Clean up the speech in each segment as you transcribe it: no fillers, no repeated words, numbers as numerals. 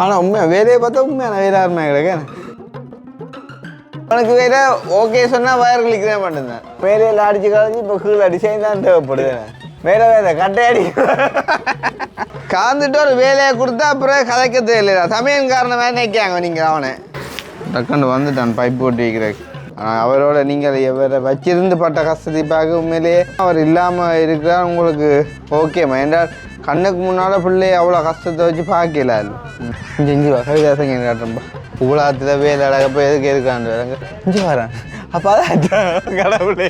ஆனால் உண்மையாக வேலையை பார்த்தா உண்மையான வேலையாருமே கிடையாது. உனக்கு வேற ஓகே சொன்னால் வயர் கிளிக்கிறே மாட்டேன். வேலையில் அடிச்சு கழிஞ்சு இப்போ கீழே டிசைன் தான் தேவைப்படுது. வேலை வேலை கட்டையடி காந்துட்டு ஒரு வேலையை கொடுத்தா அப்புறம் கதைக்க தெரியல. சமையல் காரணம் வேறு நிற்காங்க நீங்கள். அவனை டக்குன்னு வந்துட்டான் பைப் போட்டு வைக்கிறேன். அவரோட நீங்கள் எவரை வச்சிருந்து பட்ட கஷ்டத்தை பார்க்க உண்மையிலேயே அவர் இல்லாமல் இருக்கிறார் உங்களுக்கு ஓகேம்மா. என்றால் கண்ணுக்கு முன்னால் பிள்ளைய அவ்வளோ கஷ்டத்தை வச்சு பார்க்கல. செஞ்சு வா கவிதாசங்க காட்டுறப்பா உலகத்தில் வேலை அழகப்போ எதுக்கு இருக்கான்னு வேறங்க செஞ்சு வரேன். அப்போ அதான் கடவுளே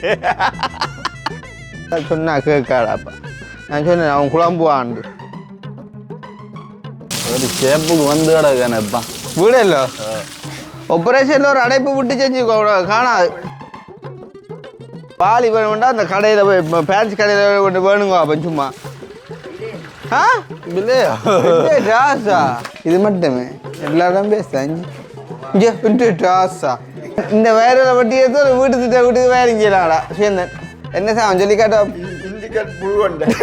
சொன்னா கேட்காடாப்பா. நான் சொன்னேன் அவன் குழம்புவான்னு ஒரு சேப்புக்கு வந்து கிடக்கானப்பா வீடு இல்லை. ஆப்ரேஷனில் ஒரு அடைப்பு விட்டு செஞ்சு காணாது. பாலி வேணும்டா அந்த கடையில் போய் பேன்ஸ் கடையில் கொண்டு வேணுங்க அப்போ சும்மா. ஆ இல்லையா ராசா இது மட்டுமே எல்லாரும் பேசுகிறேன். இங்கே விட்டு ராசா இந்த வயரில் வட்டி எடுத்து ஒரு வீட்டு திட்ட வீட்டுக்கு வயரிங் செய்யலாம்டா சேர்ந்தேன். என்ன சார் சொல்லி காட்டா இண்டிகேட் புழுவண்டேன்.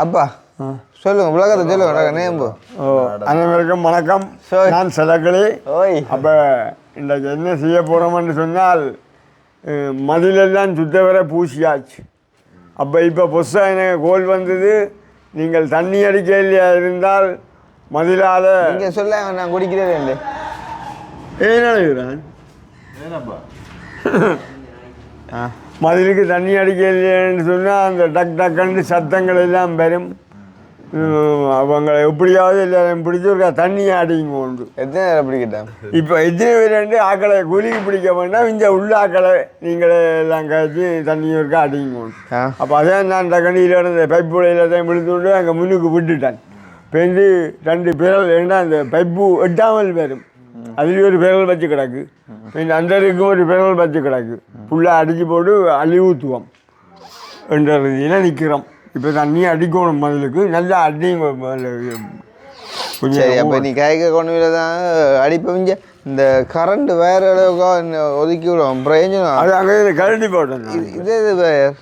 அப்பா சொல்லுங்க உலகத்தை சொல்லுங்க நேம்பு. அனைவருக்கும் வணக்கம். நான் செலக்களி. அப்போ இன்றைக்கு என்ன செய்ய போகிறோம்னு சொன்னால் மதிலெல்லாம் சுத்தவர பூசியாச்சு. அப்போ இப்போ புதுசாக எனக்கு கோல் வந்தது. நீங்கள் தண்ணி அடிக்கலையா இருந்தால் மதிலால் நீங்கள் சொல்ல நான் குடிக்கிறதே இல்லை. ஏன் மதிலுக்கு தண்ணி அடிக்கலைன்னு சொன்னால் அந்த டக் டக்குன்னு சத்தங்கள் எல்லாம் வரும். அவங்களை எப்படியாவது எல்லாரும் பிடிச்சி தண்ணியை அடிங்க உண்டு. எத்தனை நேரம் பிடிக்கிட்டேன் இப்போ எத்தனை பேர் ஆக்களை கூலிக்கு பிடிக்க வேண்டாம். இங்கே உள்ள ஆக்களை நீங்களே எல்லாம் கழிச்சு தண்ணி இருக்கா அடிங்க உண்டு. அப்போ அதான் நான் டக்கண்டியில் இருந்த பைப்பு உலையில் தான் விழுந்து விட்டு அங்கே முன்னுக்கு விட்டுட்டேன். பெஞ்சு 2 பேரல் ஏன்னா அந்த பைப்பு எட்டாமல் வரும். அதுலேயும் ஒரு பேரல் வச்சு கிடக்கு. அந்த இருக்கும் ஒரு பேரல் வச்சு கிடக்கு. ஃபுல்லாக அடித்து போட்டு அள்ளி ஊற்றுவோம் என்ற ரீதியில் நிற்கிறோம். இப்போ தண்ணி அடிக்கணும் மதிலுக்கு நல்லா அடிங்க கொஞ்சம். அப்போ நீ கைக்க கொண்டு தான் அடிப்பீங்க. இந்த கரண்ட் வேற அளவுக்கு ஒதுக்கி விடுவோம் பிரயோஜனம். அது அங்கே கரண்டி போட்டேன். இதே இது வேர்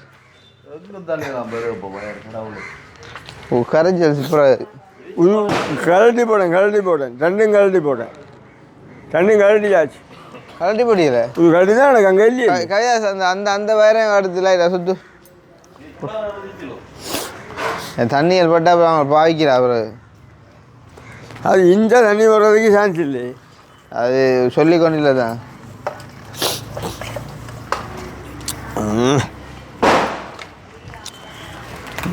ஓ கரைஞ்சல் சூப்பராக கரண்டி போட்டேன் 2 கரண்டி போட்டேன். 2 கரண்டியாச்சு. கரண்டி போட்டியில இது கரண்டி தான் எனக்கு அங்கே இல்லையே. கையாஸ் அந்த அந்த அந்த வேறையும் அடுத்துல இல்லை சுத்து தண்ணியில் பட்டால் அவங்க பாவிக்கிறா அப்புறம். அது இந்த தண்ணி வர்றதுக்கு சான்ஸ் இல்லை. அது சொல்லி கொண்டில்லை தான்.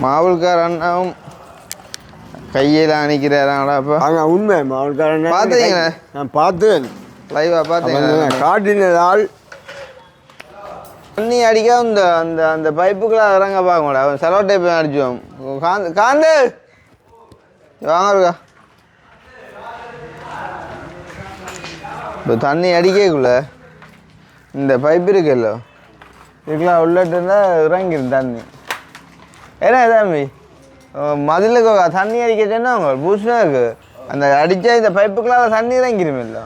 மாவுள்கார் அண்ணாவும் கையில் அணிக்கிறாராங்களா? அப்போ அங்கே உண்மை மாவுள்காரன் பார்த்தீங்களா? நான் பார்த்தேன் லைவாக பார்த்தீங்களா? காட்டினதால் தண்ணி அடிக்க இந்த அந்த அந்த பைப்புக்குள்ள இறங்க பார்க்க அவன் செலோ டைப் அடிச்சுவோம். காந்து வாங்க இருக்கா. இப்போ தண்ணி அடிக்கக்குள்ள இந்த பைப்பு இருக்குல்ல இதுக்கெல்லாம் உள்ளட்டு இருந்தால் இறங்கிடும் தண்ணி. ஏன்னா தம்பி மதிலுக்கு தண்ணி அடிக்கச்சுன்னா அவங்க பூஸ்டாக இருக்குது. அந்த அடித்தா இந்த பைப்புக்கெல்லாம் தண்ணி இறங்கிடும் இல்லை.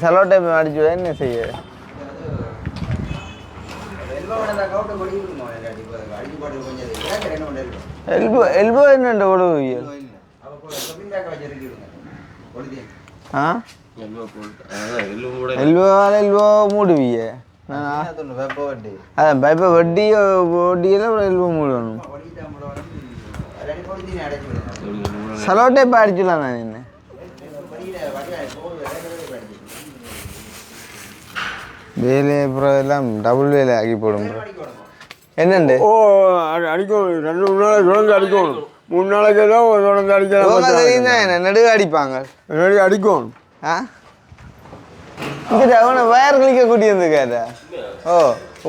செலோ டைப் அடிச்சு என்ன செய்ய எல்போ என்ன கொடுவீங்க? எல்போ மூடுவீங்க. அதான் பைப்பை வட்டியெல்லாம் எல்போ மூடணும். செலோ டைப் அடிச்சுலாம் நான் என்ன வேலை அப்புறம் எல்லாம் டபுள் வேலை ஆக்கி போடும். என்னண்டு ஓ அடிக்கணும் 2 நாளைக்கு தொடர்ந்து அடிக்கணும். 3 நாளைக்கு ஏதோ தொடர்ந்து அடிக்கலாம். தெரியும் என்ன நடுவே அடிப்பாங்க. நடுவே அடிக்கணும். ஆ இங்கிட்ட அவனை வயர் கிளிக்க கூட்டி வந்து கேட்ட. ஓ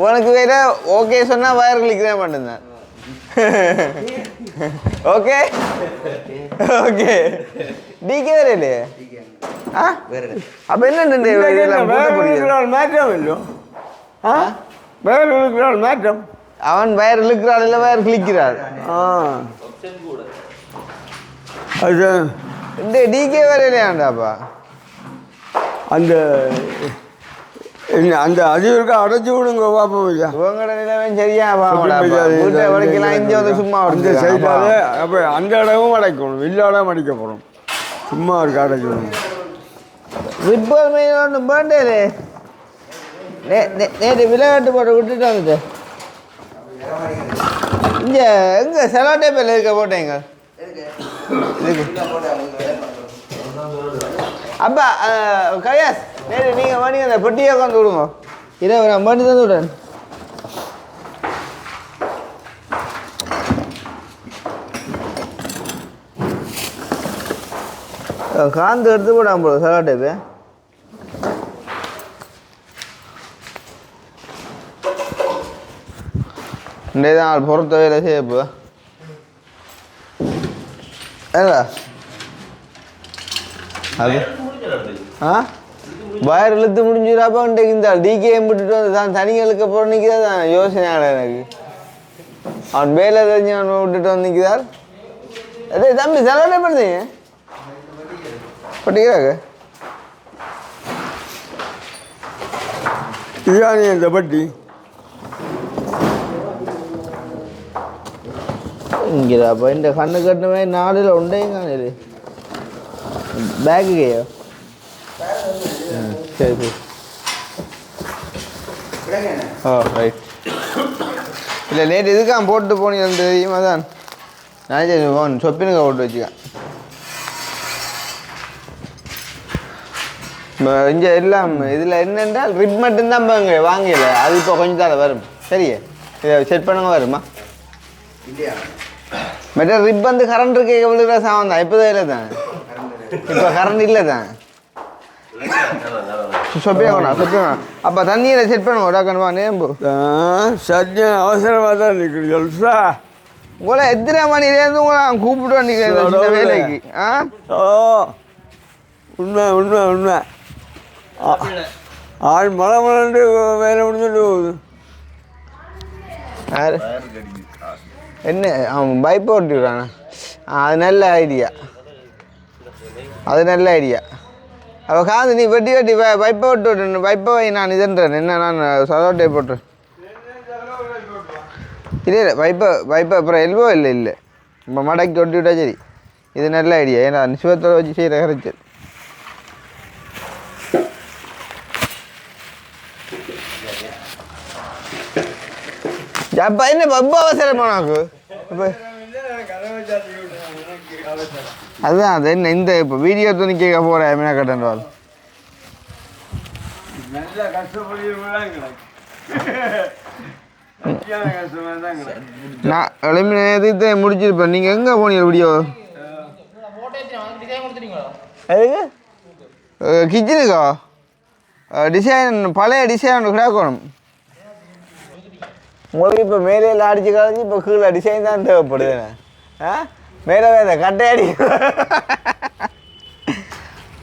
உனக்கு வேற ஓகே சொன்னால் வயர் கிளிக்கிறே மாட்டேன். ஓகே ஓகே டிகே வேற இல்லையே. ஆ அப்போ என்ன மாற்றம் இல்லையோ? வேறு மாற்றம் அவன் வயர் இழுக்கிறாள் இல்லை வயர் கிளிக்கிறாள். அது இந்த டிகே வரையிலையாண்டாப்பா அந்த அந்த அதிகருக்கு அடைச்சி விடுங்க பார்ப்போம் ஐயா. இவங்களோட நிலைமை சரியா வீட்டை வடைக்கலாம் இங்கே வந்து சும்மா அந்த சைடாலே அப்போ அந்த இடமும் அடைக்கணும், இல்லாடம் அடிக்க போகிறோம். சும்மா இருக்கு அடைச்சி விடுங்க. ரிப்பர் மீன் ஒன்று பேண்டே நேற்று விளையாட்டு போட்டு விட்டுட்டு வந்துட்டு இங்கே எங்கே செலோட்டே பேர் இருக்க போட்டேங்க அப்பா கயாஸ் நேரு நீங்கள் மணி அந்த பெட்டியை உட்காந்து விடுங்க. இதை நான் மணி தந்து விடுறேன். காந்து எடுத்து போடாம போதும் செலோ டேப்பு. இன்றைய தான் பொறுத்த வேலை செய்யப்போ ஏங்களா அது வயர் இழுத்து முடிஞ்சுடாப்பா இன்றைக்கு இந்த டிகேஎம் விட்டுட்டு வந்து தான் தனியாக இழுக்க போகிற நிற்கிறா தான் யோசனையாட எனக்கு. அவன் வேலை தெரிஞ்சு அவன் விட்டுட்டு வந்து நிற்கிறார். அதே தம்பி செலவு பண்ணுறீங்க பட்டிக்கிறாங்க இதுதான் இந்த பட்டி இங்கிறாப்பா இந்த கண்ணு கட்டுமே நாளில் உண்டையும் காணது பேக்குக்கையோ. சரி சரி ஓ ரைட். இல்லை நேற்று இதுக்காக போட்டு போனீங்க தெரியுமா தான் நான் சரி போன் சொப்பினுக்கா போட்டு வச்சுக்கேன். இங்கே எல்லாம் இதில் என்னென்றால் ரிப் மட்டும்தான் பாங்க வாங்கல, அது இப்போ கொஞ்சம் தான் வரும். சரியே இதை செட் பண்ணுங்க வருமா மற்ற ரிப் வந்து கரண்ட் இருக்க எவ்வளோ சாமான் தான் இப்போ தான் இல்லை தான் இப்போ கரண்ட் இல்லை தான் சொப்பியா அப்போ தண்ணியில் செட் பண்ணுங்க உடாக்கணுமா நேம்பு சத்தியம் அவசரமாக தான் நிற்குது சொல்சா. உங்களை எத்தனை மணிலேருந்து உங்களை நான் கூப்பிட்டு வந்திருக்கேன் வேலைக்கு. ஓ உண்மை உண்மை உண்மை. ஆள் மழை மலண்டு வேலை முடிஞ்சுட்டு போகுது. யார் என்ன அவன் பைப் ஓட்டி விடுறானா? அது நல்ல ஐடியா, அது நல்ல ஐடியா. அவள் காது நீ வெட்டி வெட்டி பைப்பை விட்டு விட்டு பைப்பை வை நான் இதுன்றேன் என்ன நான் சதோட்டை போட்டுறேன். இல்லை இல்லை பைப்பை அப்புறம் எல்வோ இல்லை இப்போ மடக்கி ஒட்டி விட்டா சரி. இது நல்ல ஐடியா, ஏன்னா நிசுவத்தோடு வச்சு செய்கிற கரைச்சல். அப்பா என்ன ரொம்ப அவசரமா உனக்கு? அதுதான் அது என்ன இந்த இப்போ வீடியோ துணி கேட்க போகிறேன் மீனா கட்டன்றால் நான் எழுமி நேரத்தை முடிச்சிருப்பேன். நீங்கள் எங்கே போனீங்க வீடியோ? கிச்சனுக்கா டிசைன் பழைய டிசைன் கிடக்கணும் உங்களுக்கு. இப்போ மேலே அடிச்சு கலைஞ்சி இப்போ கீழே டிசைன் தான் தேவைப்படுது. மேலே வேறு கட்டையடி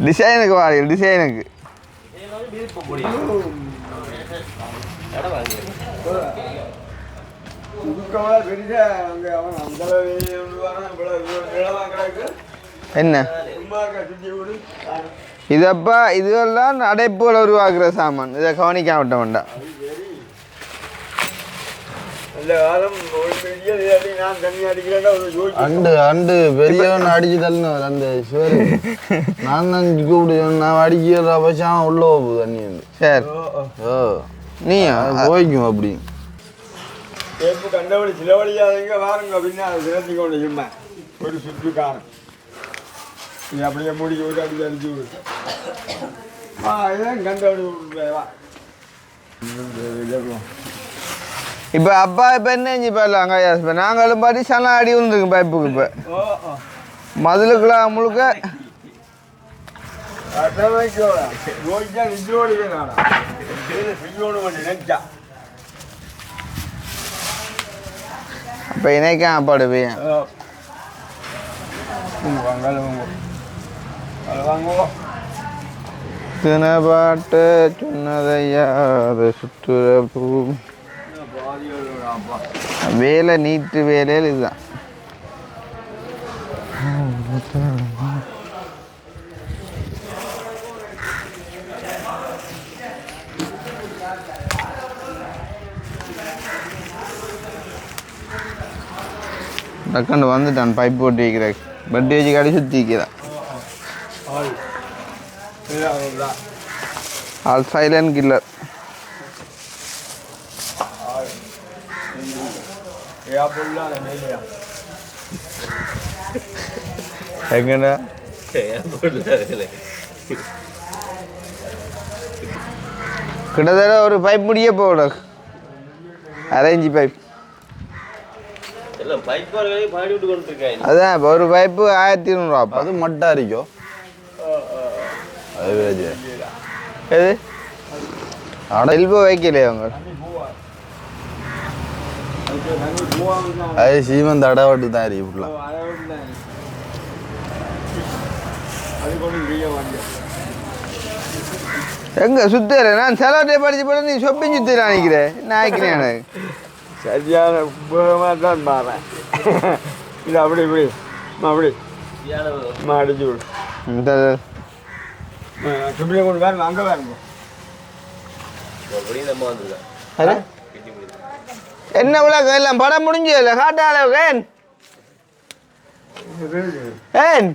டிசைனுக்கு வாங்க டிசைனுக்கு என்ன இதப்பா இதெல்லாம் அடைப்புகளை உருவாக்குற சாமான். இதை கவனிக்காம விட்ட வேண்டாம். அண்டு பெரியவன் அடிச்சு தள்ளணும் அந்த சுவர். நான் தான் கூப்பிடு நான் அடிக்கிற பட்சம் உள்ள போகுது தண்ணி வந்து. சரி ஓ நீயா போய்க்கும் அப்படி கண்டபடி சிலவழியாதீங்க வாருங்க அப்படின்னா அதை திறத்தி கொண்டு சும்மா ஒரு சுற்று காணும். நீ அப்படியே மூடிக்க விட்டு அடிச்சு அடிச்சு விடு. இதான் கண்டபடி வா. இப்போ அப்பா இப்போ என்ன செஞ்சுப்பாங்க இப்போ நாங்களும் பாட்டி சனா அடி வந்துருக்கு பைப்புக்கு. இப்போ மதுளுக்குலாம் முழுக்க இப்போ இணைக்க அப்பாடு பையன் பாட்டு சொன்னதையா அதை சுற்றுற பூ வேலை நீட்டு வேலையில் இதுதான். டக்குன்னு வந்துட்டான் பைப் போட்டு வைக்கிற பட்டி வச்சு கடை சுற்றி வைக்கிறான். All silent killer. எங்கண்ணா கிட்டத்தட்ட ஒரு பைப் முடிய போட அரேஞ்சி பைப். அதான் இப்போ ஒரு பைப்பு 1200 அது மட்டா இருக்கும். அது எது எல்போ வைக்கலையே அவங்க. அது சீமன் தடவட்டு தான் இருக்கு ஃபுல்லாக. எங்க சுத்தர நான் செலவட்டை படிச்சு போட நீ சொப்பிங் சுத்திர நினைக்கிறேன். என்ன ஆயிக்கிறேன் எனக்கு சரியான உபயோகமாக தான் பாறேன். இது அப்படி இப்படி அப்படி அடிச்சு விடு. இந்த சுப்பிலே கொண்டு வேணும் அங்கே வேணும். என்ன விளக்கம் எல்லாம் படம் முடிஞ்சு இல்லை காட்டாள ஏன் ஏன்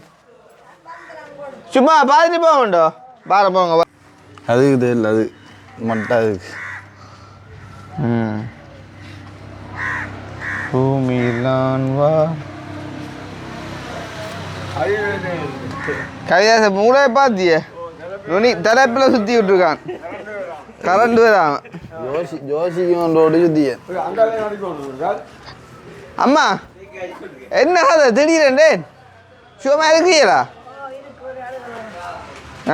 சும்மா பார்த்துட்டு போக வேண்டோம். பாரு போங்க அதுக்கு தெரியல. அது மட்டா அதுக்கு பூமியிலான் வா கவிதாச மூளை பார்த்தியே நுனி தலைப்பில் சுற்றி விட்டுருக்கான். கரண்ட் வரான். ஜோசிக்கு ஒன்றோடு சுத்திய. அம்மா என்ன கதை திடீரெண்டே சும்மா இருக்கிறீங்களா?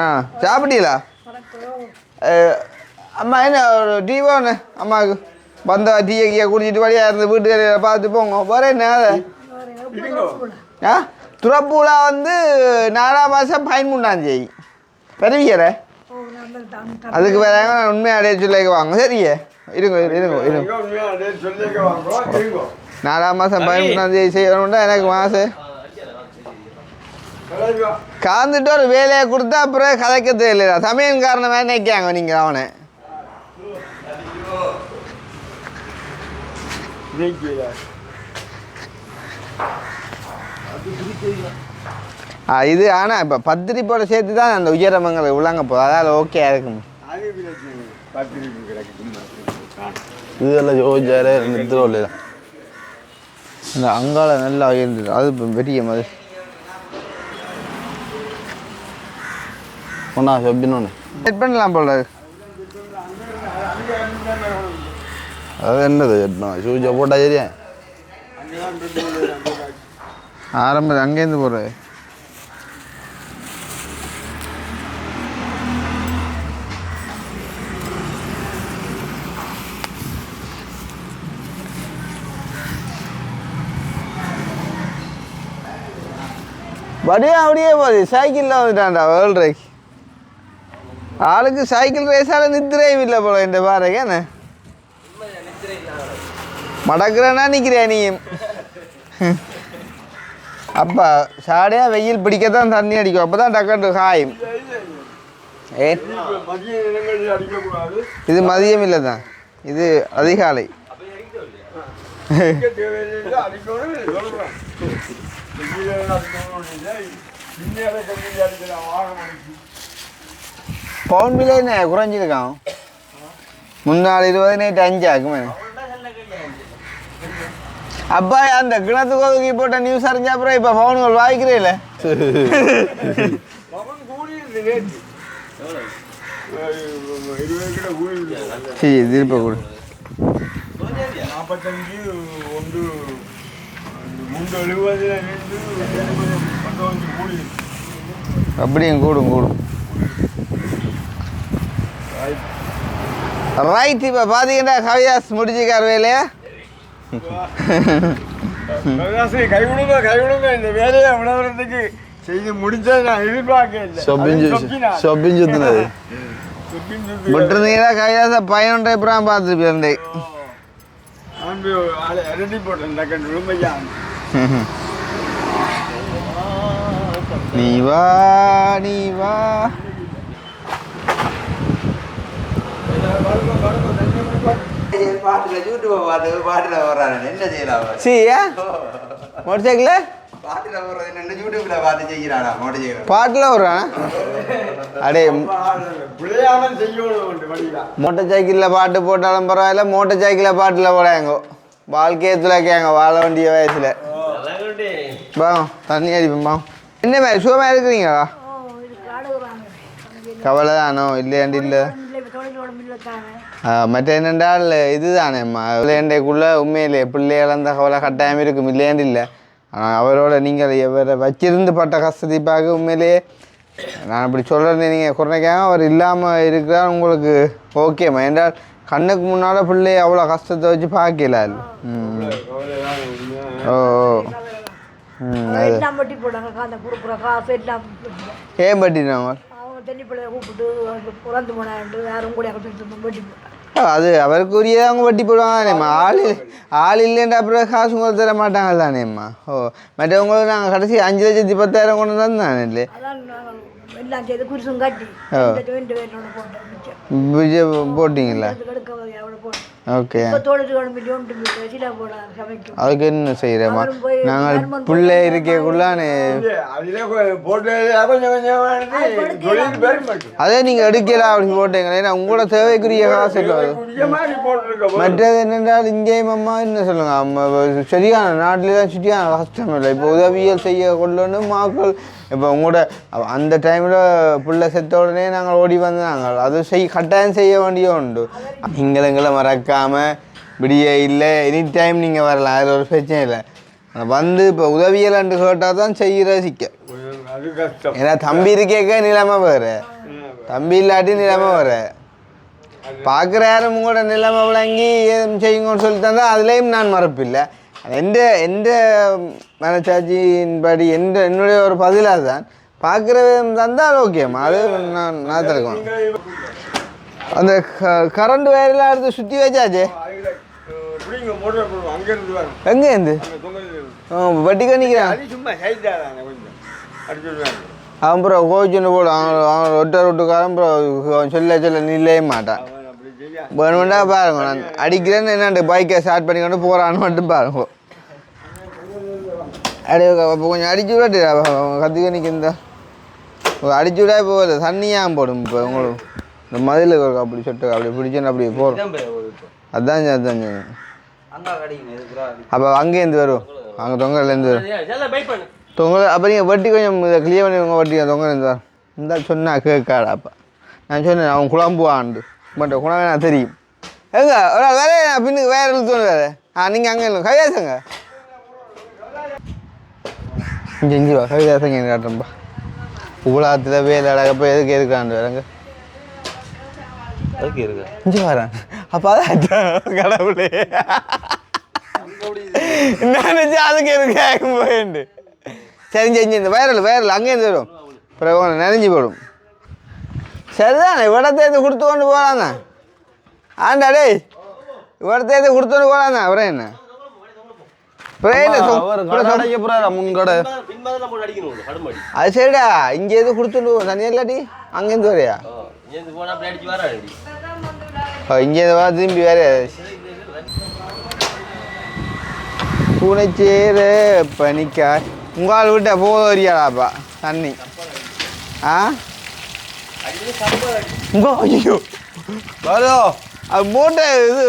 ஆ சாப்பிட்டீங்களா? அம்மா என்ன ஒரு டீ போன அம்மாவுக்கு வந்தா டீயை கீயை குடிச்சிட்டு வழியாக இருந்து வீட்டுக்கு பார்த்து போங்க. வேற என்ன கதை? ஆ துறப்பூலா வந்து 4ஆம் மாதம் 13ஆம் பெருவியற அதுக்கு வேற உண்மையாக அடைய சொல்லிக்க வாங்க. சரியே இருங்க இருங்க இருங்க. 4ஆம் மாதம் 13ஆம் செய்யணும்னா எனக்கு மாதம் கலந்துட்டு ஒரு வேலையை கொடுத்தா அப்புறம் கதைக்க தெரியல. சமையல் காரணமாக நினைக்காங்க நீங்கள் அவனை. இது ஆனால் இப்போ பத்திரிப்போட சேர்த்து தான் அந்த உயரமங்களை உள்ளாங்க போகுது. அதால் ஓகே இருக்கும். இதெல்லாம் யோசிச்சாரே நிறுத்தம் இல்லையா? இந்த அங்கால நல்லா உயர்ந்தது. அது இப்போ பெரிய மாதிரி ஒன்றா சொப்பின்னு செட் பண்ணலாம் போல. அது என்னது செட் பண்ண ஷூஜை போட்டா சரியா? ஆரம்பம் அங்கேருந்து போகிறது. வடியா அப்படியே போகுது. சைக்கிளில் வந்துட்டான்டா வேர்ல்ட் ரேஸ். ஆளுக்கு சைக்கிள் ரேஸால நித்திரையும் இல்லை போல. இந்த பாருங்க என்ன மடக்கிறேன்னா நிற்கிறேன் நீயும். அப்பா சாடையா வெயில் பிடிக்கத்தான் தண்ணி அடிக்கும். அப்போ தான் டக்கட்டு காயும். ஏன் இது மதியம் இல்லை தான், இது அதிகாலை. பவுன் விலை என்ன குறைஞ்சிருக்கான். முன்னாள் 20 நேற்று 5 ஆகுமே. அப்பா அந்த கிணத்துக்கு ஒதுக்கி போட்ட நியூஸ் அறிஞ்சா அப்புறம் இப்போ பவுன்கள் வாய்க்கிறே இல்லை. சரி திருப்ப கூட 45 1 370 அப்படியும் கூடும் கூடும். ரைட். இப்போ பார்த்தீங்கன்னா கவிதாஸ் முடிச்சுக்கார் வேலையா? கைவிடுங்க கைவிடுங்க. இந்த வேலையை விளம்பரத்துக்கு செய்து முடிச்சதை நான் எதிர்பார்க்கல. சொப்பிஞ்சுத்துனது விட்டுருந்தீங்கன்னா கவிதாச 11 பார்த்துட்டு இருந்தேன். ரெடி போட்டேன் டக்குன்னு உண்மையா நீ வா நீ வா சரியா மோட்டர் சைக்கிள் பாட்டில் வர்றான் அடே மோட்டர் சைக்கிளில் பாட்டு போட்டாலும் பரவாயில்ல மோட்டர் சைக்கிளில் பாட்டில் போடாங்க வாழ்க்கையத்தில் கேங்க வாழ வேண்டிய வயசில் பாவம் தண்ணி அடிப்போம் பாவம் என்ன மாதிரி சுகமாக இருக்கிறீங்களா கவலை தானோ இல்லையாண்டி இல்லை மற்ற என்னென்றால் இதுதானேம்மா விளையாண்டைக்குள்ளே உண்மையிலே பிள்ளைகள் அந்த கவலை கட்டாயம் இருக்கும் இல்லையாண்டு இல்லை அவரோட நீங்கள் எவரை வச்சிருந்து பட்ட கஷ்டத்தை பார்க்க உண்மையிலேயே நான் அப்படி சொல்கிறேன் நீங்கள் குறைக்காம அவர் இல்லாமல் இருக்கிறார் உங்களுக்கு ஓகேம்மா என்றால் கண்ணுக்கு முன்னால் பிள்ளை அவ்வளோ கஷ்டத்தை வச்சு பார்க்கல ஓ ஏன் பட்டினாங்க அது அவருக்குரிய அவங்க வட்டி போடுவாங்கண்ணேம்மா ஆள் இல்லைன்ற அப்புறம் காசு கூட தர மாட்டாங்க தானேம்மா ஓ மற்றவங்களுக்கு நாங்கள் கடைசி 5,10,000 கொண்டு தந்தானே இல்லை போட்டிங்களா ஓகே அதுக்கு என்ன செய்கிறேம்மா நாங்கள் பிள்ளை இருக்கக்குள்ளானே அதே நீங்கள் எடுக்கலாம் அப்படி போட்டீங்களே ஏன்னா உங்களோட தேவைக்குரிய காசு மற்றது என்னென்றால் இங்கேயும் அம்மா என்ன சொல்லுங்க அம்மா சரியான நாட்டில் தான் சுற்றியான கஷ்டம் இல்லை இப்போ உதவியல் செய்ய கொள்ளன்னு மக்கள் இப்போ உங்களோட அந்த டைமில் பிள்ளை செத்த உடனே நாங்கள் ஓடி வந்தாங்க அது கட்டாயம் செய்ய வேண்டிய உண்டு எங்களை மறக்காமல் விடிய இல்லை எனி டைம் நீங்கள் வரலாம் அதில் ஒரு பிரச்சனை இல்லை வந்து இப்போ உதவியலன்று கேட்டால் தான் செய்கிற சிக்க ஏன்னா தம்பி இருக்கேக்க நிலைமை வேறு தம்பி இல்லாட்டி நிலைமை வேறு பார்க்குற யாரும் உங்களோட நிலைமை விளங்கி செய்யுங்கன்னு சொல்லி தந்தால் அதுலேயும் நான் மறப்பில்லை எந்த மனச்சாட்சியின்படி என்னுடைய ஒரு பதிலாக தான் பார்க்குற தந்தால் ஓகேம்மா அது நான் திறக்கணும் அந்த கரண்ட் வயரெல்லாம் எடுத்து சுற்றி வச்சாச்சே எங்கேருந்து வட்டி கணிக்கிறான் அவன் அப்புறம் கோவிச்சுன்னு போடும் அவன் ஒட்டர் விட்டுக்காரன் அப்புறம் சொல்ல நில்லே மாட்டான் வேணுமெண்டா பாருங்க நான் அடிக்கிறேன்னு என்னாண்டு பைக்கை ஸ்டார்ட் பண்ணிக்கொண்டு போகிறான்னு மட்டும் பாருங்க அப்போ கொஞ்சம் அடிச்சு விடாட்டு கற்றுக்க நிற்கிறா அடிச்சு விடா போகல தண்ணியாக போடும் இப்போ உங்களுக்கு இந்த மதில் அப்படி சொட்டு அப்படி பிடிச்சேன்னு அப்படி போகிறோம் அதான் அப்போ அங்கேருந்து வரும் அங்கே தொங்கலேருந்து வரும் தொங்கல் அப்போ நீங்கள் வட்டி கொஞ்சம் கிளியர் பண்ணி உங்கள் வட்டி தொங்கலேருந்து வரும் இந்த சொன்னால் கேட்காடா அப்போ நான் சொன்னேன் அவன் குழம்புவான்ண்டு பட் குழம்பு நான் தெரியும் எங்க ஒரு வேலையை நான் பின்னுக்கு வேறு எழுத்துன்னு வேறு நீங்கள் அங்கே இல்லை கையாசங்க இஞ்சி வா கையாசங்க எனக்கு காட்டுறேன்ப்பா உலகத்தில் வேலை அழகப்போ எதுக்கு எதுக்காண்டு வேறங்க அதுக்கு இருக்கு இஞ்சி வரேன் அப்போ அதான் கடவுளே நினச்சி அதுக்கு எதுக்கு போயிண்டு சரிஞ்சு இந்த வயரில் அங்கேருந்து வரும் பிறகு நினைஞ்சு போடும் சரிதானே இவடத்தை கொடுத்து கொண்டு போகலாண்ணா ஆண்டா டேய் இவடத்தை கொடுத்து கொண்டு போகலாண்ணா அப்புறம் என்ன அது சரிடா இங்கே எது கொடுத்துட்டு தனியாக இல்லாட்டி அங்கேருந்து வரையா இங்கேருந்து வா திரும்பி வேற பூனைச்சேர பனிக்காய் உங்களால் விட்ட போக வரியாடாப்பா தண்ணி ஆ ஐயோ வரோ அது மூட்டை இது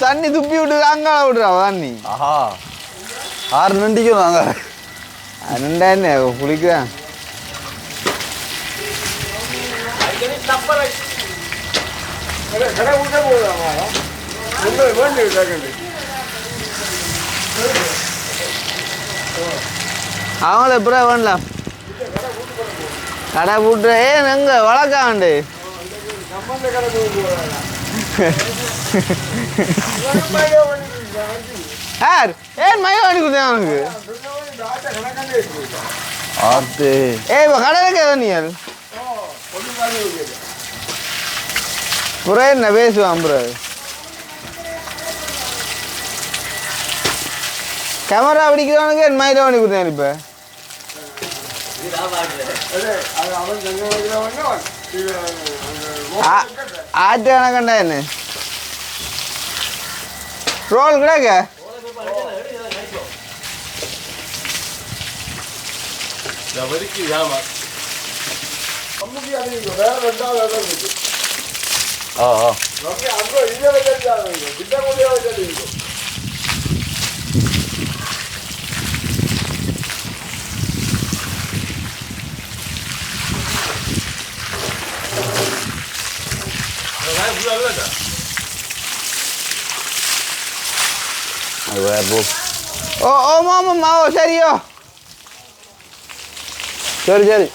தண்ணி துப்பி விட்டு அங்கால விடுறா தண்ணி ஆஹா 6 நண்டிக்கும் நாங்கள் ரெண்டாயிரம் குளிக்கிறேன் அவங்கள எப்படா வேணலாம் கடை போட்டு எங்க வளர்க்காண்டு யார் ஏன் மயம் பண்ணி கொடுத்தேன் அவனுக்கு ஆத்து இப்போ கடையில் கேட்க நீ புற என்ன பேசுவான் ப்ரோ கேமரா பிடிக்கிறவனுக்கு என் மயில பண்ணி கொடுத்தேன் இப்போ ஆட்டு கணக்கண்டா என்ன ரோல் கிடக்க ஓ ஓமாம்மா ஓ சரியோ சரி சரி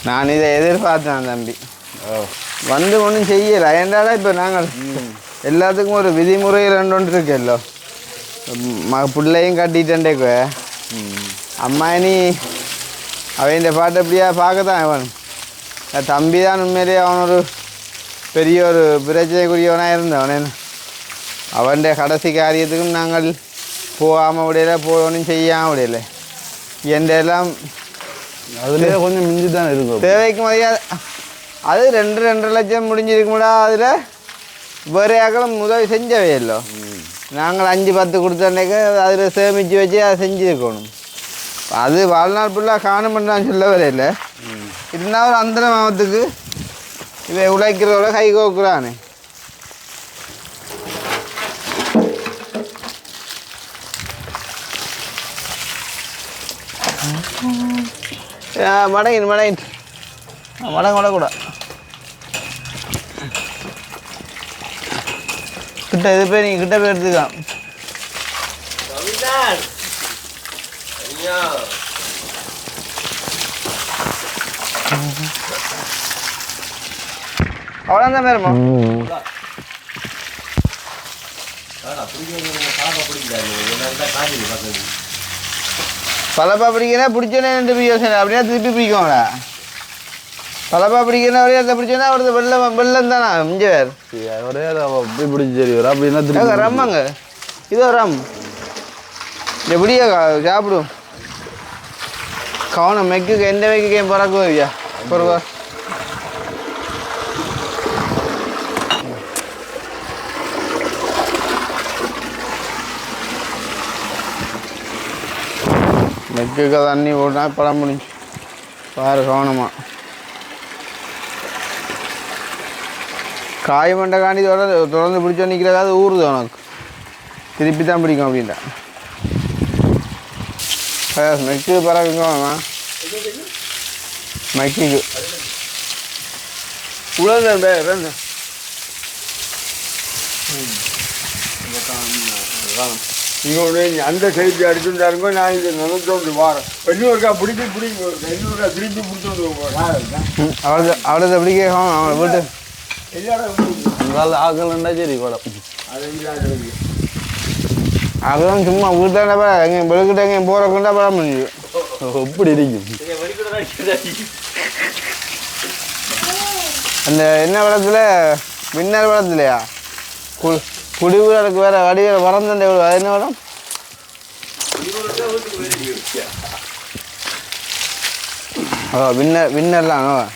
நான் இதை எதிர்பார்த்தேன் தம்பி வந்து ஒன்றும் செய்யலை ஏன்டாடா இப்போ நாங்கள் எல்லாத்துக்கும் ஒரு விதிமுறை ரெண்டு ஒன்று இருக்குல்ல பிள்ளையும் கட்டிட்டேன்டேக்கு அம்மா நீ அவன் பாட்டு எப்படியா பார்க்கத்தான் அவன் தம்பி தான் உண்மையிலேயே அவன் ஒரு பெரிய ஒரு பிரச்சனைக்குரியவனாக இருந்தவன் அவன் கடைசி காரியத்துக்கும் நாங்கள் போகாமல் விடையில போகணும் செய்யாமல் விடையில எல்லாம் அதுலேயே கொஞ்சம் மிஞ்சி தான் இருக்கும் தேவைக்கு மதியாது அது 2.5 லட்சம் முடிஞ்சிருக்கும்டா அதில் வேறு யாக்களும் உதவி செஞ்சவே இல்லை நாங்கள் 5-10 கொடுத்தோன்னே அதில் சேமித்து வச்சு அதை செஞ்சுருக்கணும் அது வாழ்நாள் ஃபுல்லாக காணப்பட்டான்னு சொல்ல வரையில்லை இருந்தால் ஒரு அந்த மாவத்துக்கு இவன் உழைக்கிறதோட கை கோக்குறானே மடங்கின் மடக்கூட கிட்ட இது போய் நீங்கள் கிட்ட போய் எடுத்துக்கலாம் அவ்வளோதான் மேரமா பலப்பா பிடிக்கிறா பிடிச்சோன்னே யோசனை அப்படின்னா திருப்பி பிடிக்கும்டா பலப்பா பிடிக்கிறா ஒரே இடத்த பிடிச்சோன்னா அவரது வெள்ளம் தானா இங்கே வேறு ஒரே அப்படி பிடிச்சி சரி வரும் அப்படின்னா ரம்மாங்க இதோ ரம் எப்படியா சாப்பிடும் கவனம் மெக்குக்கு எந்த மெக்குக்கு என் பறக்கும் ஐயா பொறுவா மெக்குக்கு தண்ணி போட்டா படம் முடிஞ்சு பாரு கவனமா காய் மண்டை காண்டி தொடர்ந்து பிடிச்சோ நிற்கிறதாவது ஊறுது உனக்கு திருப்பி தான் பிடிக்கும் அப்படின்ட்டா மெக்கு பறக்குங்க மெக்குக்கு உழந்த நீங்கள் அந்த சைடு அடிச்சுட்டாருங்க நான் இதை நினைச்சோண்டு வாரேன் இன்னொருக்கா பிடிச்சி இன்னொருக்கா திருப்பி பிடிச்சோண்டு போகிறேன் அவ்வளோதை பிடிக்க அவனை போட்டு ஆக்கலண்டா சரி படம் அதெல்லாம் சும்மா வீட்டாண்டப்பா எங்கேயும் வெளுக்கிட்ட எங்கேயும் போகிறக்குண்டா படம் முடிஞ்சு எப்படி இருக்கும் அந்த என்ன படத்தில் மின்னல் படத்துலையா குடிவுகளுக்கு வேற வடிவில் வரந்தண்டை அது என்ன படம் வின்னர்லாம்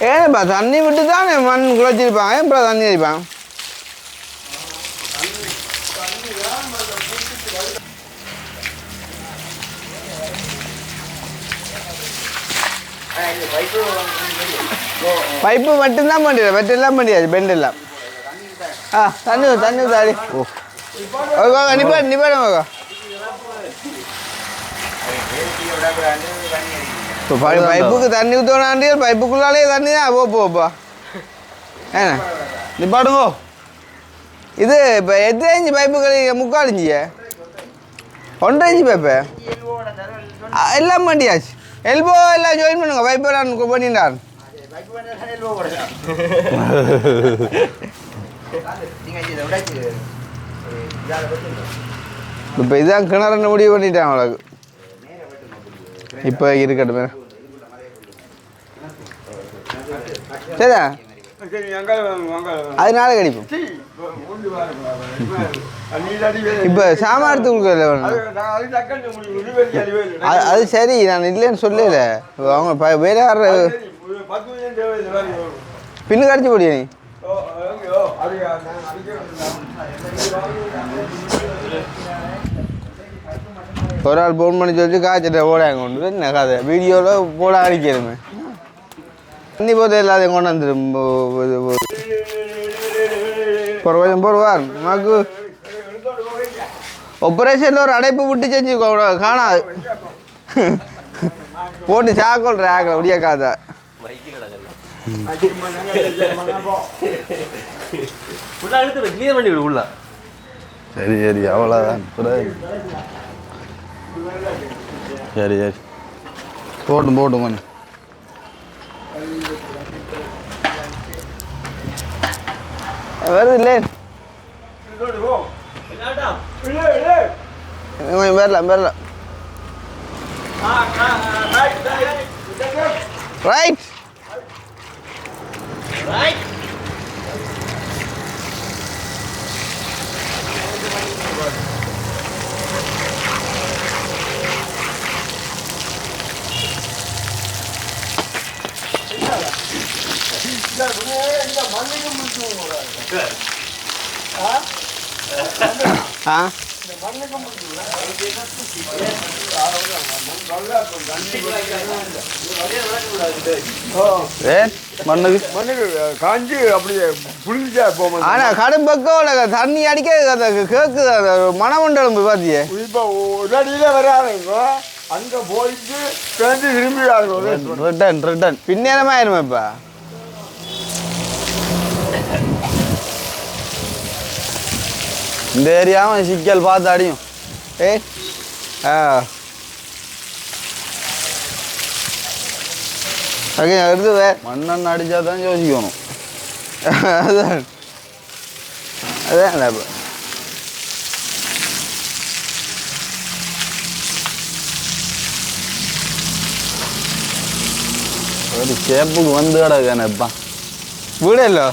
ஏன்ப்பா தண்ணி விட்டு தானே மண் குழைச்சிருப்பாங்க ஏன்ப்பா தண்ணி அடிப்பான் பைப்பு மட்டும்தான் பண்ணிடுறேன் மற்றெல்லாம் பண்ணியாச்சு பெண்ட் எல்லாம் தண்ணி தண்ணி தாடி நிப்பாடுங்க இப்போ பைப்புக்கு தண்ணி ஊற்றோனாண்டி பைப்புக்குள்ளாலே தண்ணி தான் போப்பா ஏண்ணா நிப்பாடுங்கோ இது இப்போ எத்தனை இன்ச்சு பைப்பு கழிக்க 3/4 இன்ச்சிய 1.5 இன்ச்சு பைப்பு எல்லாம் பண்ணியாச்சு எல்போ எல்லாம் ஜாயின் பண்ணுங்க வைப்பரான் பண்ணிட்டான் இப்போ இதான் கிணறுன்னு முடிவு பண்ணிட்டான் அவளுக்கு இப்போ இருக்கட்டும் சரிதா அதனால கிடைப்போம் இப்போ சாமானத்து கொடுக்கல அது சரி நான் இல்லைன்னு சொல்லல அவங்க வேற பின்னு கடிச்சு போடியா நீ ஒரு ஆள் ஃபோன் பண்ணி சொல்லி காய்ச்சிட்ட ஓடாங்க கொண்டு என்ன கதை வீடியோவில் போட அடிக்கணுமே தண்ணி போது எல்லாத்தையும் கொண்டு வந்துடும் கொஞ்சம் போடுவார் நமக்கு ஆப்ரேஷனில் ஒரு அடைப்பு விட்டு செஞ்சு காணாது போட்டு சாக்கொள்ற ஆக்கல முடியாக்காத சரி சரி அவ்வளோதான் சரி சரி போட்டும் போட்டும் கொஞ்சம் வருது இல்லை வரலாம் வரலாம் ரைட் மண்ணுக்கு காஞ்சி அப்படியே புளிஞ்சா போகும். ஆனா கடும் பக்கம் தண்ணி அடிக்க கேக்குது மனமண்டலம் பாத்தியே இப்போ உடனடியில வராதுங்க அங்க போயிட்டு திரும்பி ரிட்டன் ரிட்டன் பின்னேரமாயிருமே இப்ப இந்த ஏரியாவும் சிக்கல் பார்த்து அடியும் எடுத்து மண்ணெண்ணெய் அடிச்சா தான் யோசிக்கணும் அதான் அதான் ஒரு ஷேப்புக்கு வந்து கிடக்கானப்பா வீடല്ലോ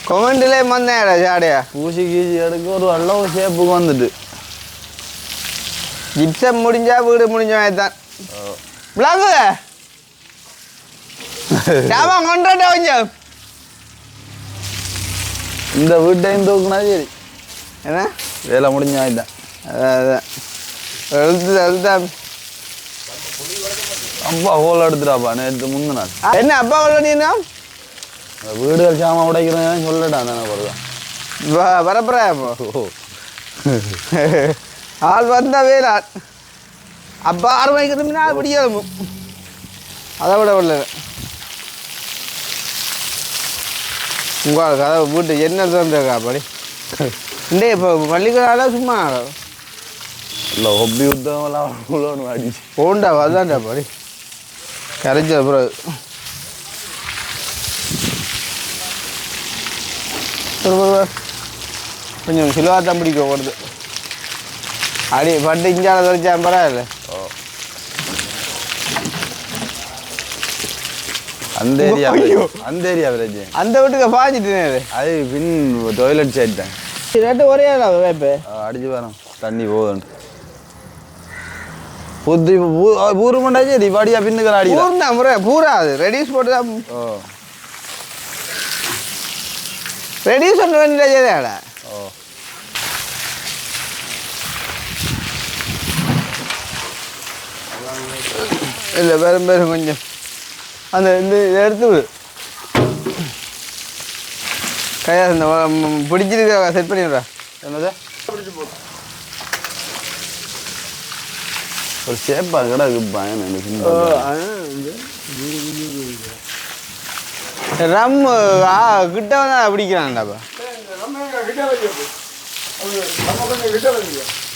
கொமெண்ட்ல வந்தேடா ஜாடையா பூசி கீசி எடுக்க ஒரு அளவு ஷேப்புக்கு வந்துட்டு ஜிப்சம் முடிஞ்சா வீடு முடிஞ்ச மாதிரி தான் விளாங்க சாமான் கொண்டாட்ட கொஞ்சம் இந்த வீட்டையும் தூக்குனா சரி என்ன வேலை முடிஞ்ச மாதிரி தான் அதான் எழுத்து அப்பா ஹோல் எடுத்துடாப்பா நேற்று முந்தின நாள் என்ன அப்பா கொள்ளனா வீடுகள் சாமான் உடைக்கிறேன் சொல்லடா தானே வருதான் வரப்புறா இப்போ ஆள் வந்தா வேலை அப்பா 6 மணிக்கு திரும்பினா பிடிக்காது அதை விட வரல உங்கள் கதை வீட்டு என்ன திறந்துருக்கா படி இந்த இப்போ பள்ளிக்கூட சும்மா இல்லை ஹொப்பி உத்தவெல்லாம் அவ்வளோன்னு அடிச்சு போண்டா அதான்டா படி கரைச்சல் அப்புறம் கொஞ்சம் சிலுவா தான் பிடிக்கும் வருது அடி பட்டு இஞ்சால தொலைச்சா பரவாயில்ல அந்த ஏரியா அந்த ஏரியா வில்லேஜ் அந்த வீட்டுக்கு பாஞ்சிட்டேன் அது பின் டாய்லெட் சைட் தான் ரேட்டு ஒரே வேப்ப அடிச்சு வரோம் தண்ணி போகுதுன்னு புத்தி பூரு மண்டா சரி படியா பின்னுக்கு அடி பூர்ணா முறை பூரா அது ரெடியூஸ் போட்டு தான் ஓ ரெடியூஸ் பண்ண வேண்டியதாடா ஓ இல்லை பேரும் பேரும் கொஞ்சம் அந்த இந்த எடுத்து விடு கையா இந்த பிடிச்சிருக்க செட் பண்ணிடுறா என்னது ஒரு ஷேப்பா கிடக்கு பயன் ரம் கிட்ட வந்து பிடிக்கிறான்டாப்பா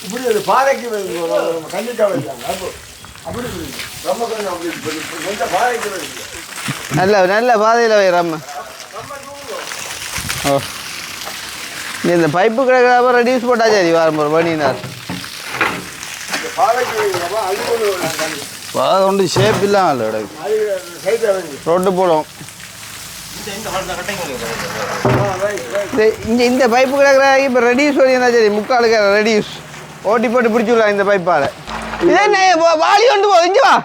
இப்படி ஒரு பாறைக்கு கண்டிக்காக வச்சாங்க அப்போ நல்ல நல்ல பாதையில் வை ரம்ம. ஓ இந்த பைப்பு கிடக்கிறப்ப ரெடியூஸ் போட்டா சரி வரும் ஒரு பண்ணினார். பாதை ஒன்று ஷேப் இல்லாமல் ரோட்டு போடும். இங்கே இந்த பைப்பு கிடக்கிற இப்போ ரெடியூஸ் பண்ணியிருந்தா சரி முக்காலுக்கு ரெடியூஸ் ஓட்டி போட்டு பிடிச்சிடலாம் இந்த பைப்பால். இதே வாளி கொண்டு போ இஞ்சி வா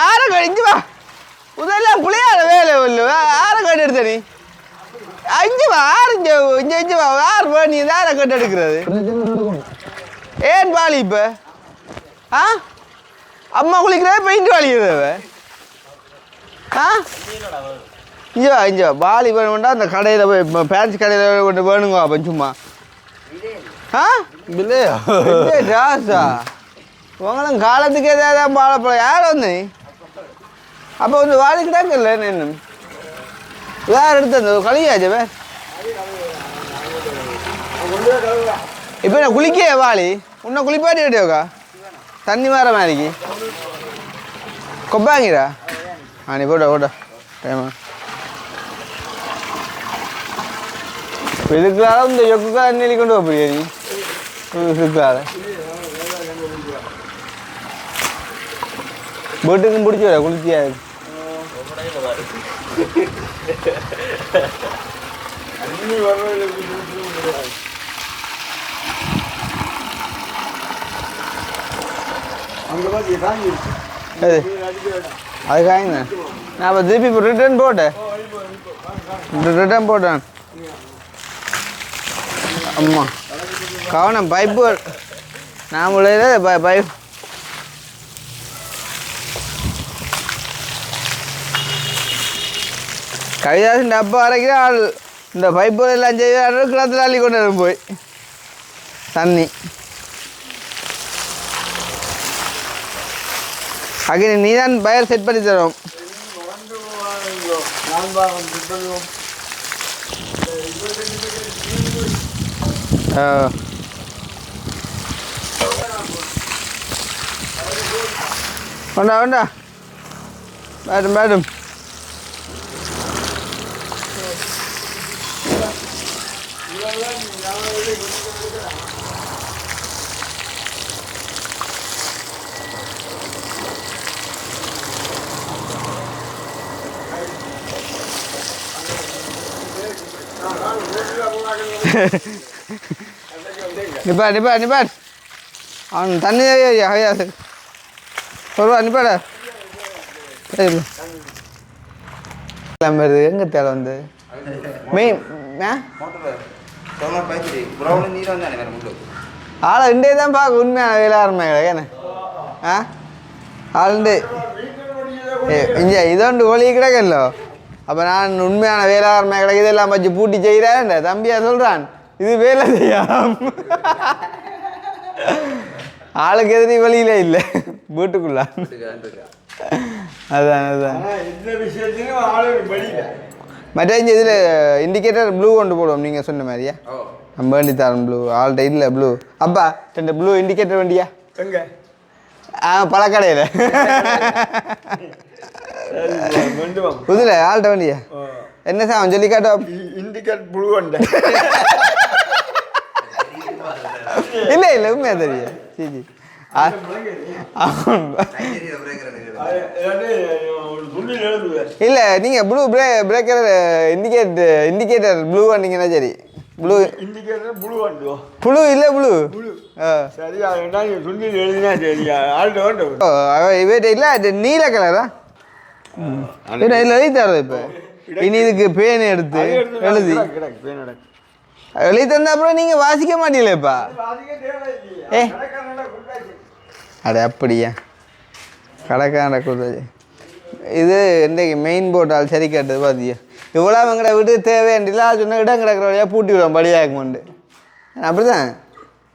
ஆரை இஞ்சி வா இதெல்லாம் புளியாத வேலை இல்லை ஆரை கட்டு எடுத்த நீ இஞ்சி வா ஆறு இஞ்சி இஞ்சி வா ஆறு பண்ணி இந்த ஆரை கட்டு எடுக்கிறது ஏன் வாளி இப்போ ஆ அம்மா குளிக்கிறத பெயிண்ட் வாளிக்கிறது ஆ இஞ்சா வாலி வேணும்டா அந்த கடையில் போய் ஃபேன்சி கடையில் கொண்டு வேணுங்க அப்போ சும்மா ஆ இல்லையா ஜாஸா உங்களும் காலத்துக்கு ஏதாவது வாழைப்பழம் யார் வந்து அப்போ வந்து வாலிக்கிட்டாங்க இல்லை என்ன வேறு எடுத்து அந்த கழியாச்சு வே இப்போ நான் குளிக்க வாலி உன்னை குளிப்பாட்டி விட்டியோக்கா தண்ணி வர மாதிரிக்கு கொப்பாங்கிறா நீ போட்ட டைமா இதுக்காக இந்த யொக்குக்காக நெல்லி கொண்டு போறியா நீ இதுக்காக வீட்டுக்கும் பிடிச்சி வர குளிச்சியா அது காய்ங்க நான் அப்போ திருப்பி இப்போ ரிட்டர்ன் போட்டேன் அம்மா கவனம் பைப்பு நான் உள்ளது பைப் கவிதாசன் டப்பா அரைக்கிற ஆள் இந்த பைப்பு எல்லாம் செய்ய கிளத்துல அள்ளி கொண்டு வரும் போய் தண்ணி அங்கே நீ தான் பயர் செட் பண்ணி தரோம் வேண்டா வேண்டா மேடம் நிப்பாட் அவன் தண்ணி சொல்வா நிப்பாட வருது எங்கே தேவை வந்து மெயின் ஆளை இண்டே தான் பார்க்க உண்மையான வேலை ஏன்னு ஆளுண்டு இங்கே இதோண்டு ஒளி கிடக்கല്ലോ அப்போ நான் உண்மையான வேளாண்மை கிடக்கு இதெல்லாம் வச்சு பூட்டி செய்கிறேன் தம்பியா சொல்கிறான் இது வேலை செய்யாம் ஆளுக்கு எதிரி வழியில இல்லை வீட்டுக்குள்ள அதான் மற்ற இதில் இண்டிகேட்டர் ப்ளூ கொண்டு போடுவோம் நீங்கள் சொன்ன மாதிரியா நம்ம வேண்டி தரோம் ப்ளூ ஆல்ரெடி இல்லை ப்ளூ அப்பா ரெண்டு ப்ளூ இண்டிகேட்டர் வண்டியா எங்க பழக்கடையில் புதுல ஆள்கிட்ட வண்டியா என்ன சார் அவன் சொல்லி காட்டும் இண்டிகேட் ப்ளூ வண்டி இல்லை உண்மையா தெரியும் சரி இல்லை நீங்கள் ப்ளூ பிரேக்கர் இண்டிகேட்டர் ப்ளூ வந்தீங்கன்னா சரி ப்ளூ இண்டிகேட்டர் ப்ளூ வண்டுவோம் ப்ளூ இல்லை ப்ளூ சரியா நீங்கள் சொல்லி எழுதினா சரியா ஆள்கிட்ட வேண்டும் இவர்கிட்ட இல்லை அது நீல கலரா இல்லை எழுதி தரது இப்போ இனி இதுக்கு பேன் எடுத்து எழுதி எழுதி தந்த அப்புறம் நீங்கள் வாசிக்க மாட்டீங்களேப்பா அட அப்படியா கடைக்கான கொடுத்தது இது இன்றைக்கு மெயின் போட்டால் சரி கேட்டது பார்த்தியா இவ்வளோ எங்கட வீட்டு தேவையாண்டில சொன்ன இடம் கிடக்கிற வழியாக பூட்டி விடுவோம் படியாக்கும் கொண்டு அப்படி தான்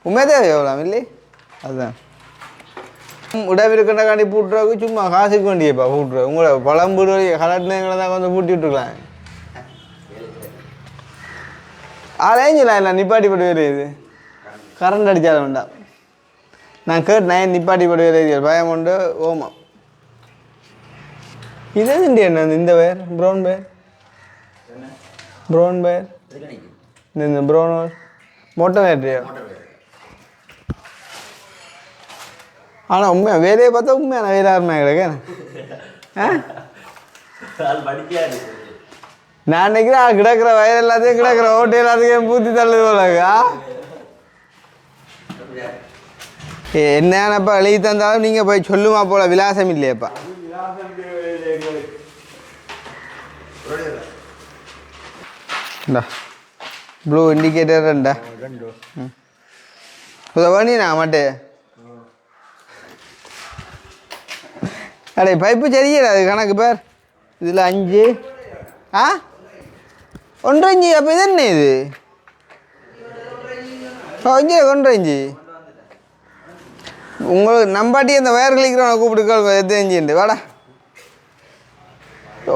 உண்மை தேவை எவ்வளோ இல்லை அதுதான் உடம்பு இருக்கிறக்காண்டி பூட்டுறதுக்கு சும்மா காசுக்கு வேண்டியப்பா பூட்டுறது உங்களை பழம்பூர் வழி கலட்டினங்களை தான் வந்து பூட்டி விட்டுருக்கலாம் ஆளேஞ்சலாம் இல்லை நிப்பாட்டி போட்டு வேறு இது கரண்ட் அடித்தால வேண்டாம் நான் கேட்டேன் நிப்பாட்டி போடுவேன் பயம் உண்டு ஓமா இது என்ன இந்த வேர் ப்ரௌன் பேர் இந்த ப்ரௌன் மொட்டை வேட்டையா ஆனால் உண்மையாக வேலையை பார்த்தா உண்மையான வேறாருமே கிடையாது நான் நினைக்கிறேன் கிடக்கிற வயல் எல்லாத்தையும் கிடக்கிற ஓட்டை எல்லாத்தையும் பூத்தி தள்ளுது போலக்கா என்னப்பா எழுதி தந்தாலும் நீங்கள் போய் சொல்லுமா போல விலாசம் இல்லையப்பா ப்ளூ இண்டிகேட்டர் ரெண்டா உதவானி நான் மாட்டேன் அடே பைப்பு சரியில்லை அது கணக்கு பேர் இதில் 5 ஆ 1.5 அப்போ இது என்ன இது 1.5 உங்களுக்கு நம்பாட்டி அந்த வயர் கிளிக்கிறவனை கூப்பிட்டு எத்தஞ்சுண்டு வாடா ஓ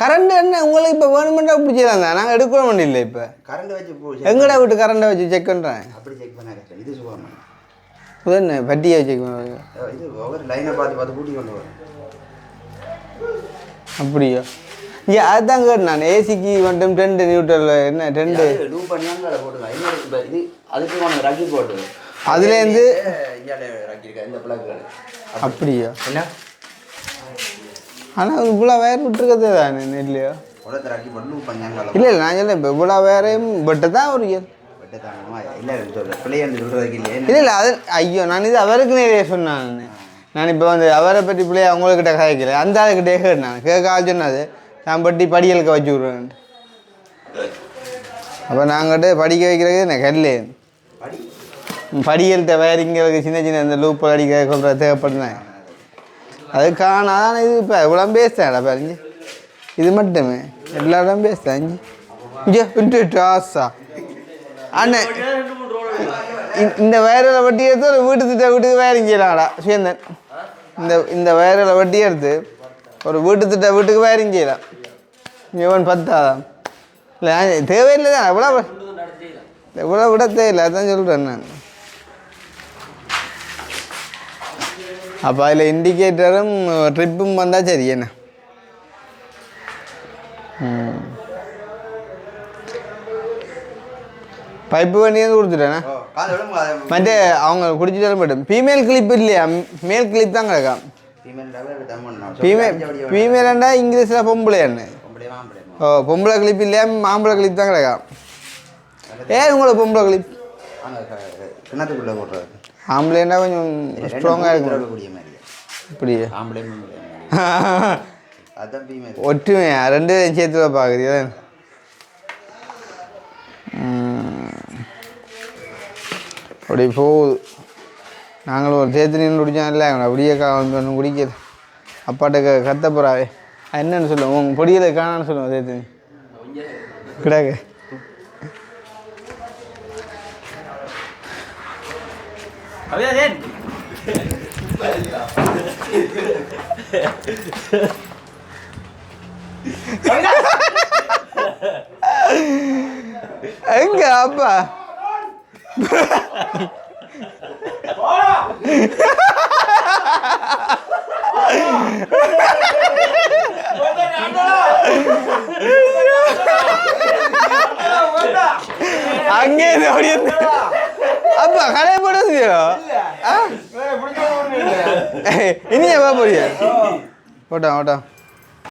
கரண்ட் என்ன உங்களுக்கு இப்போ வேணுமெண்டா பிடிச்சதான் தான் நாங்கள் எடுக்க வேண்டியில்லை இப்போ கரண்ட் வச்சு எங்கடா விட்டு கரண்டை வச்சு செக் பண்ணுறேன் அப்படி செக் பண்ண இது சுகமாக என்ன பட்டியை செக் பண்ண இது ஒவ்வொரு லைனை பார்த்து கூட்டி கொண்டு வரேன் அப்படியா அதுதான் கேட்டு நான் ஏசிக்கு மட்டும் 10 நியூட்ரல் என்ன 10 லூப் பண்ணியாங்க போட்டுங்க இன்னொரு இது அதுக்கு நான் ரக்கி போட்டு அதுலேருந்து இங்கே ரக்கியிருக்கேன் இந்த பிளக்கு அப்படியா என்ன ஆனால் இவ்வளோ வேர் விட்டுருக்கதே தானே இல்லையா உடத்தை ரக்கி போட்டு லூப் பண்ணியாங்க இல்லை நான் சொல்ல இப்போ இவ்வளோ வேறையும் பட்டு தான் ஒரு வெட்ட தாங்கம்மா இல்லை பிள்ளையாண்டு சொல்கிறதுக்கு இல்லையே இல்லை அது ஐயோ நான் இது அவருக்கு நிறைய சொன்னேன் நான் இப்போ வந்து அவரை பற்றி பிள்ளைய அவங்கக்கிட்ட கதைக்கல அந்த ஆளுக்கிட்டே கேட்டேன் கேட்க சொன்னது நான் பட்டி படிகளுக்கு வச்சு விட்றேன் அப்போ நாங்கிட்ட படிக்க வைக்கிறது என்ன கல்லு படிகள்கிட்ட வயரிங்களுக்கு சின்ன சின்ன இந்த லூப்பில் அடிக்க சொல்கிற தேவைப்படுனேன் அது காணாதான் இது இப்போ இவ்வளோ பேசுகிறேன்டா பாருங்க இது மட்டுமே எல்லாரும் பேசுகிறேன் இங்கே ஆசா அண்ணன் இந்த வயரில் வட்டி எடுத்து ஒரு வீட்டுக்கு வயரிங் செய்யலாம்டா சுயந்தன் இந்த வயரில் வட்டி எடுத்து ஒரு வீட்டுக்கு வயரிங் செய்யலாம் இவன் 10 இல்லை தேவையில்லை தான் எவ்வளோ விட தேவையில்லை அதான் சொல்கிறேன் நான் அப்போ அதில் இண்டிகேட்டரும் ட்ரிப்பும் வந்தால் சரி என்ன பைப்பு வண்டி வந்து கொடுத்துட்டேண்ணா மற்ற அவங்க குடிச்சிட்டாலும் போய்ட்டு ஃபீமேல் கிளிப் இல்லையா மேல் கிளிப் தான் கிடக்கா ஃபீமேல்ண்டா இங்கிலீஷில் பொம்பளையான்னு ஓ பொம்பளை கிளிப் இல்லையா ஆம்பளை கிளிப் தான் கிடக்கா உங்களுக்கு பொம்பளை கிளிப் ஆம்பளைண்டா கொஞ்சம் ஸ்ட்ராங்காக இருக்கும் இப்படியா ஒற்றுமையா 2 சேர்த்து பார்க்குறீங்க அப்படி போகுது நாங்களும் ஒரு தேத்து நின்று குடித்தோம் இல்லை அப்படியே வந்து ஒன்று குடிக்கிறது அப்பாட்ட கத்த போகிறாவே என்னன்னு சொல்லுவோம் உங்கள் பொடியில் காணான்னு சொல்லுவோம் தேத்து கிடாக்க எங்க அப்பா அங்கே அப்பா கடை போடுறது இனி எப்போ போறியா ஓட்டா